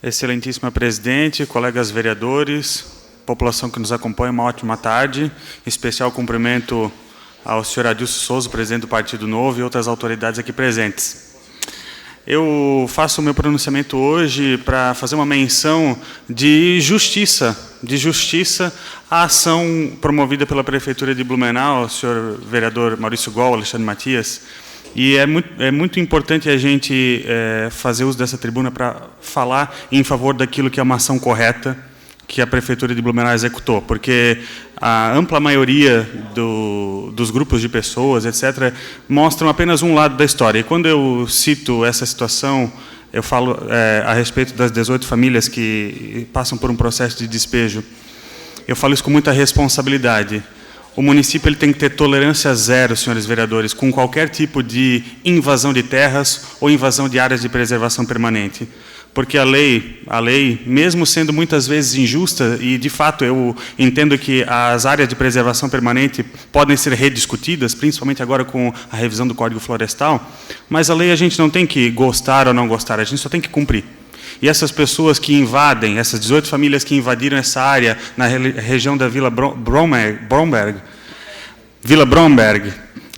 Excelentíssima presidente, colegas vereadores, população que nos acompanha, uma ótima tarde. Especial cumprimento ao senhor Adilson Souza, presidente do Partido Novo, e outras autoridades aqui presentes. Eu faço o meu pronunciamento hoje para fazer uma menção de justiça à ação promovida pela Prefeitura de Blumenau, o senhor vereador Maurício Gol, Alexandre Matias. E é muito importante a gente fazer uso dessa tribuna para falar em favor daquilo que é uma ação correta que a Prefeitura de Blumenau executou, porque a ampla maioria dos grupos de pessoas, etc., mostram apenas um lado da história. E quando eu cito essa situação, eu falo a respeito das 18 famílias que passam por um processo de despejo. Eu falo isso com muita responsabilidade. O município ele tem que ter tolerância zero, senhores vereadores, com qualquer tipo de invasão de terras ou invasão de áreas de preservação permanente. Porque a lei, mesmo sendo muitas vezes injusta, e de fato eu entendo que as áreas de preservação permanente podem ser rediscutidas, principalmente agora com a revisão do Código Florestal, mas a lei a gente não tem que gostar ou não gostar, a gente só tem que cumprir. E essas pessoas que invadem, essas 18 famílias que invadiram essa área na região da Vila Bromberg,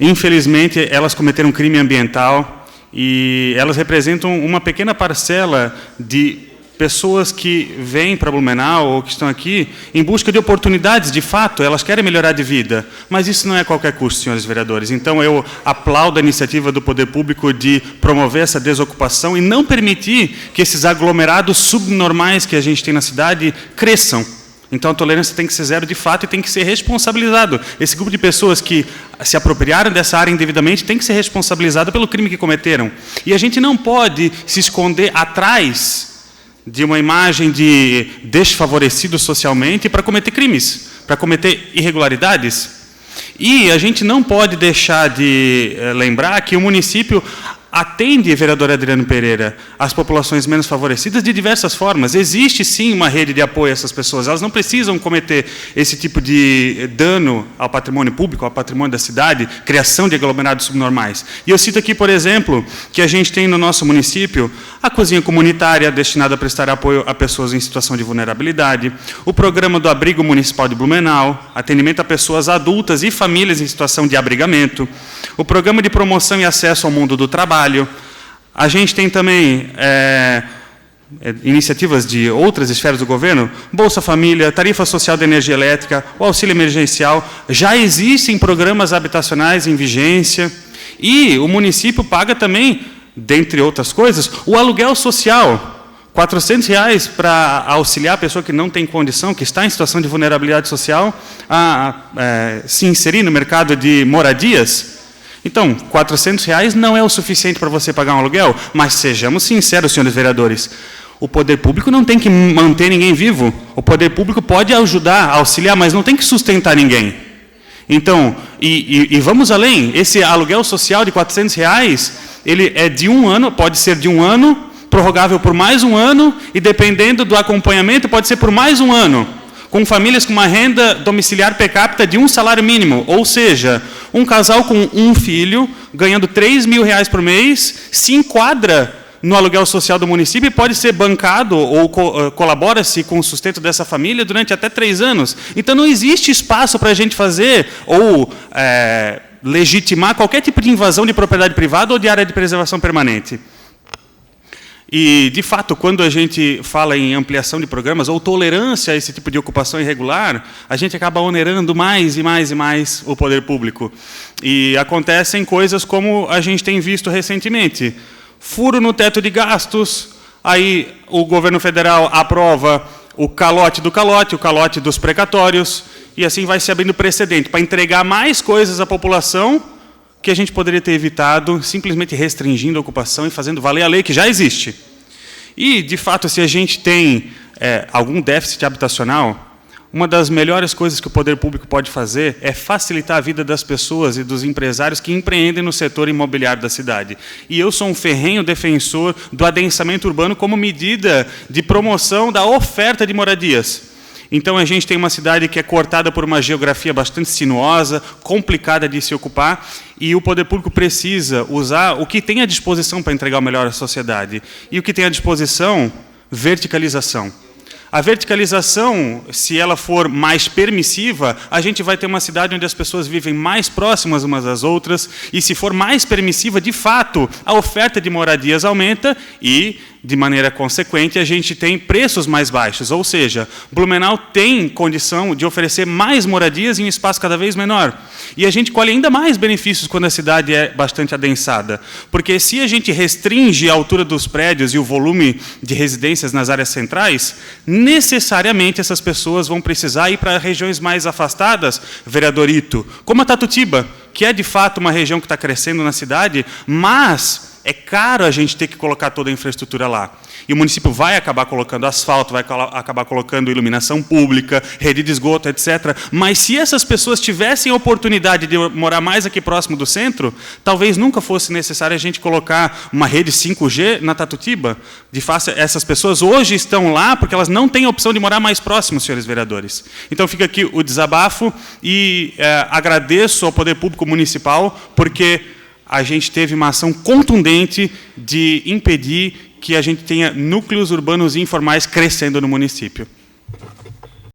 infelizmente elas cometeram um crime ambiental e elas representam uma pequena parcela de pessoas que vêm para Blumenau ou que estão aqui em busca de oportunidades, de fato, elas querem melhorar de vida, mas isso não é a qualquer custo, senhores vereadores. Então, eu aplaudo a iniciativa do Poder Público de promover essa desocupação e não permitir que esses aglomerados subnormais que a gente tem na cidade cresçam. Então, a tolerância tem que ser zero de fato e tem que ser responsabilizado. Esse grupo de pessoas que se apropriaram dessa área indevidamente tem que ser responsabilizado pelo crime que cometeram. E a gente não pode se esconder atrás de uma imagem de desfavorecido socialmente para cometer crimes, para cometer irregularidades. E a gente não pode deixar de lembrar que o município atende, vereador Adriano Pereira, as populações menos favorecidas de diversas formas. Existe, sim, uma rede de apoio a essas pessoas. Elas não precisam cometer esse tipo de dano ao patrimônio público, ao patrimônio da cidade, criação de aglomerados subnormais. E eu cito aqui, por exemplo, que a gente tem no nosso município a cozinha comunitária, destinada a prestar apoio a pessoas em situação de vulnerabilidade, o programa do Abrigo Municipal de Blumenau, atendimento a pessoas adultas e famílias em situação de abrigamento, o programa de promoção e acesso ao mundo do trabalho. A gente tem também iniciativas de outras esferas do governo, Bolsa Família, Tarifa Social de Energia Elétrica, o auxílio emergencial. Já existem programas habitacionais em vigência e o município paga também, dentre outras coisas, o aluguel social, R$400 para auxiliar a pessoa que não tem condição, que está em situação de vulnerabilidade social, a se inserir no mercado de moradias. Então, R$400 não é o suficiente para você pagar um aluguel, mas sejamos sinceros, senhores vereadores, o poder público não tem que manter ninguém vivo, o poder público pode ajudar, auxiliar, mas não tem que sustentar ninguém. Então, e vamos além, esse aluguel social de R$400, ele é de 1 ano, pode ser de 1 ano, prorrogável por mais 1 ano, e dependendo do acompanhamento, pode ser por mais 1 ano. Com famílias com uma renda domiciliar per capita de 1 salário mínimo, ou seja, um casal com 1 filho, ganhando R$3.000 por mês, se enquadra no aluguel social do município e pode ser bancado ou colabora-se com o sustento dessa família durante até 3 anos. Então, não existe espaço para a gente fazer ou legitimar qualquer tipo de invasão de propriedade privada ou de área de preservação permanente. E, de fato, quando a gente fala em ampliação de programas ou tolerância a esse tipo de ocupação irregular, a gente acaba onerando mais e mais e mais o poder público. E acontecem coisas como a gente tem visto recentemente. Furo no teto de gastos, aí o governo federal aprova o calote do calote, o calote dos precatórios, e assim vai se abrindo precedente para entregar mais coisas à população que a gente poderia ter evitado simplesmente restringindo a ocupação e fazendo valer a lei que já existe. E, de fato, se a gente tem algum déficit habitacional, uma das melhores coisas que o poder público pode fazer é facilitar a vida das pessoas e dos empresários que empreendem no setor imobiliário da cidade. E eu sou um ferrenho defensor do adensamento urbano como medida de promoção da oferta de moradias. Então, a gente tem uma cidade que é cortada por uma geografia bastante sinuosa, complicada de se ocupar, e o poder público precisa usar o que tem à disposição para entregar o melhor à sociedade. E o que tem à disposição verticalização. A verticalização, se ela for mais permissiva, a gente vai ter uma cidade onde as pessoas vivem mais próximas umas das outras, e se for mais permissiva, de fato, a oferta de moradias aumenta e, de maneira consequente, a gente tem preços mais baixos. Ou seja, Blumenau tem condição de oferecer mais moradias em um espaço cada vez menor. E a gente colhe ainda mais benefícios quando a cidade é bastante adensada. Porque se a gente restringe a altura dos prédios e o volume de residências nas áreas centrais, necessariamente essas pessoas vão precisar ir para regiões mais afastadas, vereador Ito, como a Tatutíba, que é de fato uma região que está crescendo na cidade, mas é caro a gente ter que colocar toda a infraestrutura lá. E o município vai acabar colocando asfalto, vai acabar colocando iluminação pública, rede de esgoto, etc. Mas se essas pessoas tivessem a oportunidade de morar mais aqui próximo do centro, talvez nunca fosse necessário a gente colocar uma rede 5G na Tatutíba. De fato, essas pessoas hoje estão lá porque elas não têm a opção de morar mais próximo, senhores vereadores. Então fica aqui o desabafo e agradeço ao Poder Público Municipal porque a gente teve uma ação contundente de impedir que a gente tenha núcleos urbanos informais crescendo no município.